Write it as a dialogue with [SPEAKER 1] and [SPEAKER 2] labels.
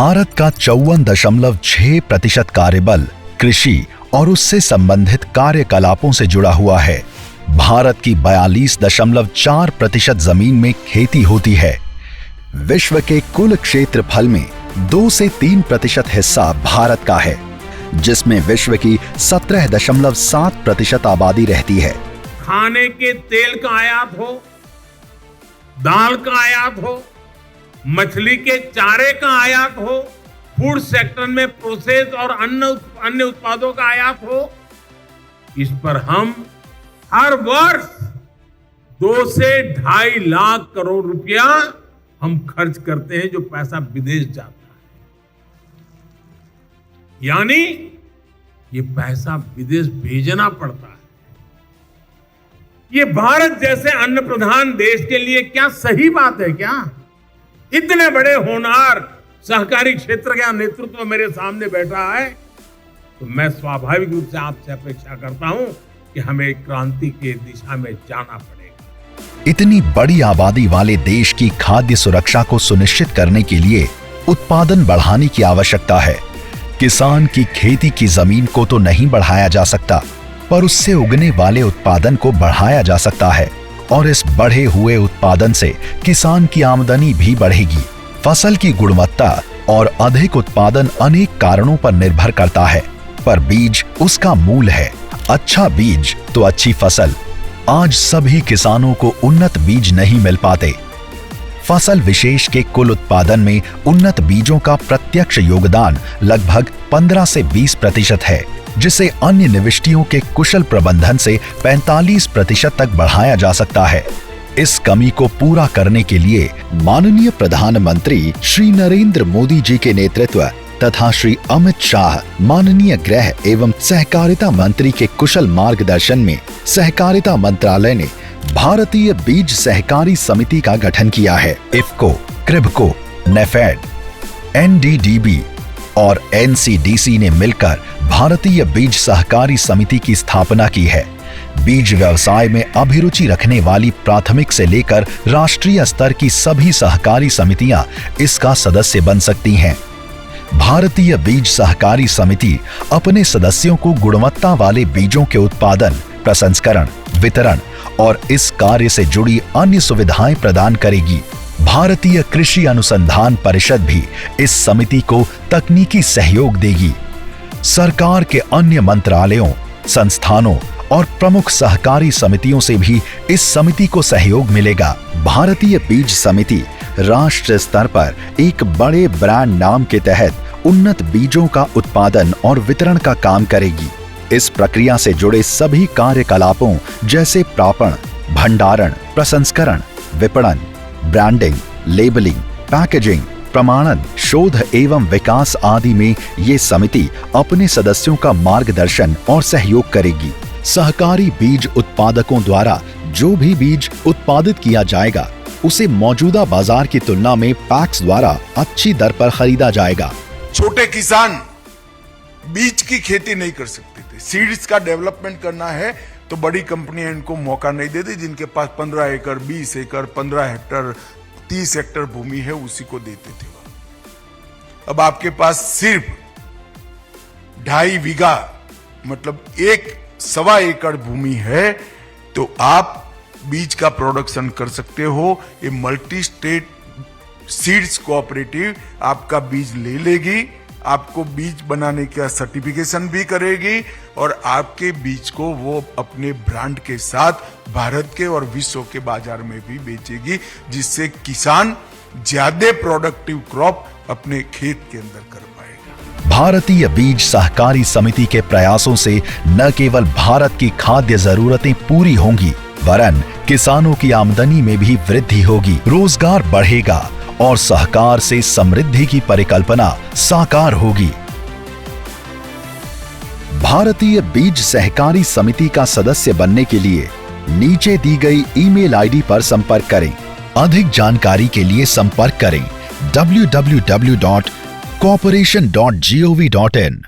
[SPEAKER 1] भारत का 54.6% कार्यबल कृषि और उससे संबंधित कार्यकलापों से जुड़ा हुआ है। भारत की 42.4% जमीन में खेती होती है। विश्व के कुल क्षेत्रफल में 2 से 3% हिस्सा भारत का है, जिसमें विश्व की 17.7% आबादी रहती है।
[SPEAKER 2] खाने के तेल का आयात हो, दाल का आयात हो, मछली के चारे का आयात हो, फूड सेक्टर में प्रोसेस और अन्य उत्पादों का आयात हो, इस पर हम हर वर्ष 2 से 2.5 लाख करोड़ रुपया हम खर्च करते हैं, जो पैसा विदेश जाता है। यानी ये पैसा विदेश भेजना पड़ता है। ये भारत जैसे अन्न प्रधान देश के लिए क्या सही बात है क्या? इतने बड़े होनहार सहकारी क्षेत्र का नेतृत्व मेरे सामने बैठा है, तो मैं स्वाभाविक रूप से आपसे अपेक्षा करता हूं कि हमें क्रांति की दिशा में जाना पड़ेगा।
[SPEAKER 1] इतनी बड़ी आबादी वाले देश की खाद्य सुरक्षा को सुनिश्चित करने के लिए उत्पादन बढ़ाने की आवश्यकता है। किसान की खेती की जमीन को तो नहीं बढ़ाया जा सकता, पर उससे उगने वाले उत्पादन को बढ़ाया जा सकता है, और इस बढ़े हुए उत्पादन से किसान की आमदनी भी बढ़ेगी। फसल की गुणवत्ता और अधिक उत्पादन अनेक कारणों पर निर्भर करता है, पर बीज उसका मूल है। अच्छा बीज तो अच्छी फसल। आज सभी किसानों को उन्नत बीज नहीं मिल पाते। फसल विशेष के कुल उत्पादन में उन्नत बीजों का प्रत्यक्ष योगदान लगभग 15 से 20% है, जिसे अन्य निविष्टियों के कुशल प्रबंधन से 45% तक बढ़ाया जा सकता है। इस कमी को पूरा करने के लिए माननीय प्रधानमंत्री श्री नरेंद्र मोदी जी के नेतृत्व तथा श्री अमित शाह माननीय गृह एवं सहकारिता मंत्री के कुशल मार्गदर्शन में सहकारिता मंत्रालय ने भारतीय बीज सहकारी समिति का गठन किया है। इफको, क्रिबको, नेफेड, एनडीडीबी और एनसीडीसी ने मिलकर भारतीय बीज सहकारी समिति की स्थापना की है। बीज व्यवसाय में अभिरुचि रखने वाली प्राथमिक से लेकर राष्ट्रीय स्तर की सभी सहकारी समितियां इसका सदस्य बन सकती हैं। भारतीय बीज सहकारी समिति अपने सदस्यों को गुणवत्ता वाले बीजों के उत्पादन, प्रसंस्करण, वितरण और इस कार्य से जुड़ी अन्य सुविधाएं प्रदान करेगी। भारतीय कृषि अनुसंधान परिषद भी इस समिति को तकनीकी सहयोग देगी। सरकार के अन्य मंत्रालयों, संस्थानों और प्रमुख सहकारी समितियों से भी इस समिति को सहयोग मिलेगा। भारतीय बीज समिति राष्ट्र स्तर पर एक बड़े ब्रांड नाम के तहत उन्नत बीजों का उत्पादन और वितरण का काम करेगी। इस प्रक्रिया से जुड़े सभी कार्यकलापों जैसे प्रापण, भंडारण, प्रसंस्करण, विपणन, ब्रांडिंग, लेबलिंग, पैकेजिंग, प्रमाणन, शोध एवं विकास आदि में ये समिति अपने सदस्यों का मार्गदर्शन और सहयोग करेगी। सहकारी बीज उत्पादकों द्वारा जो भी बीज उत्पादित किया जाएगा, उसे मौजूदा बाजार की तुलना में पैक्स द्वारा अच्छी दर पर खरीदा जाएगा।
[SPEAKER 3] छोटे किसान बीज की खेती नहीं कर सकते थे। सीड्स का डेवलपमेंट करना है तो बड़ी कंपनियां इनको मौका नहीं देती। जिनके पास 15 एकड़, 20 एकड़, 15 हेक्टर, 30 हेक्टर भूमि है, उसी को देते थे। अब आपके पास सिर्फ 2.5 बीघा मतलब 1.25 एकड़ भूमि है, तो आप बीज का प्रोडक्शन कर सकते हो। ये मल्टी स्टेट सीड्स कोऑपरेटिव आपका बीज ले लेगी, आपको बीज बनाने का सर्टिफिकेशन भी करेगी और आपके बीज को वो अपने ब्रांड के साथ भारत के और विश्व के बाजार में भी बेचेगी, जिससे किसान ज्यादा प्रोडक्टिव क्रॉप अपने खेत के अंदर कर पाएगा।
[SPEAKER 1] भारतीय बीज सहकारी समिति के प्रयासों से न केवल भारत की खाद्य जरूरतें पूरी होंगी, वरन किसानों की आमदनी में भी वृद्धि होगी, रोजगार बढ़ेगा और सहकार से समृद्धि की परिकल्पना साकार होगी। भारतीय बीज सहकारी समिति का सदस्य बनने के लिए नीचे दी गई ईमेल आईडी पर संपर्क करें। अधिक जानकारी के लिए संपर्क करें www.cooperation.gov.in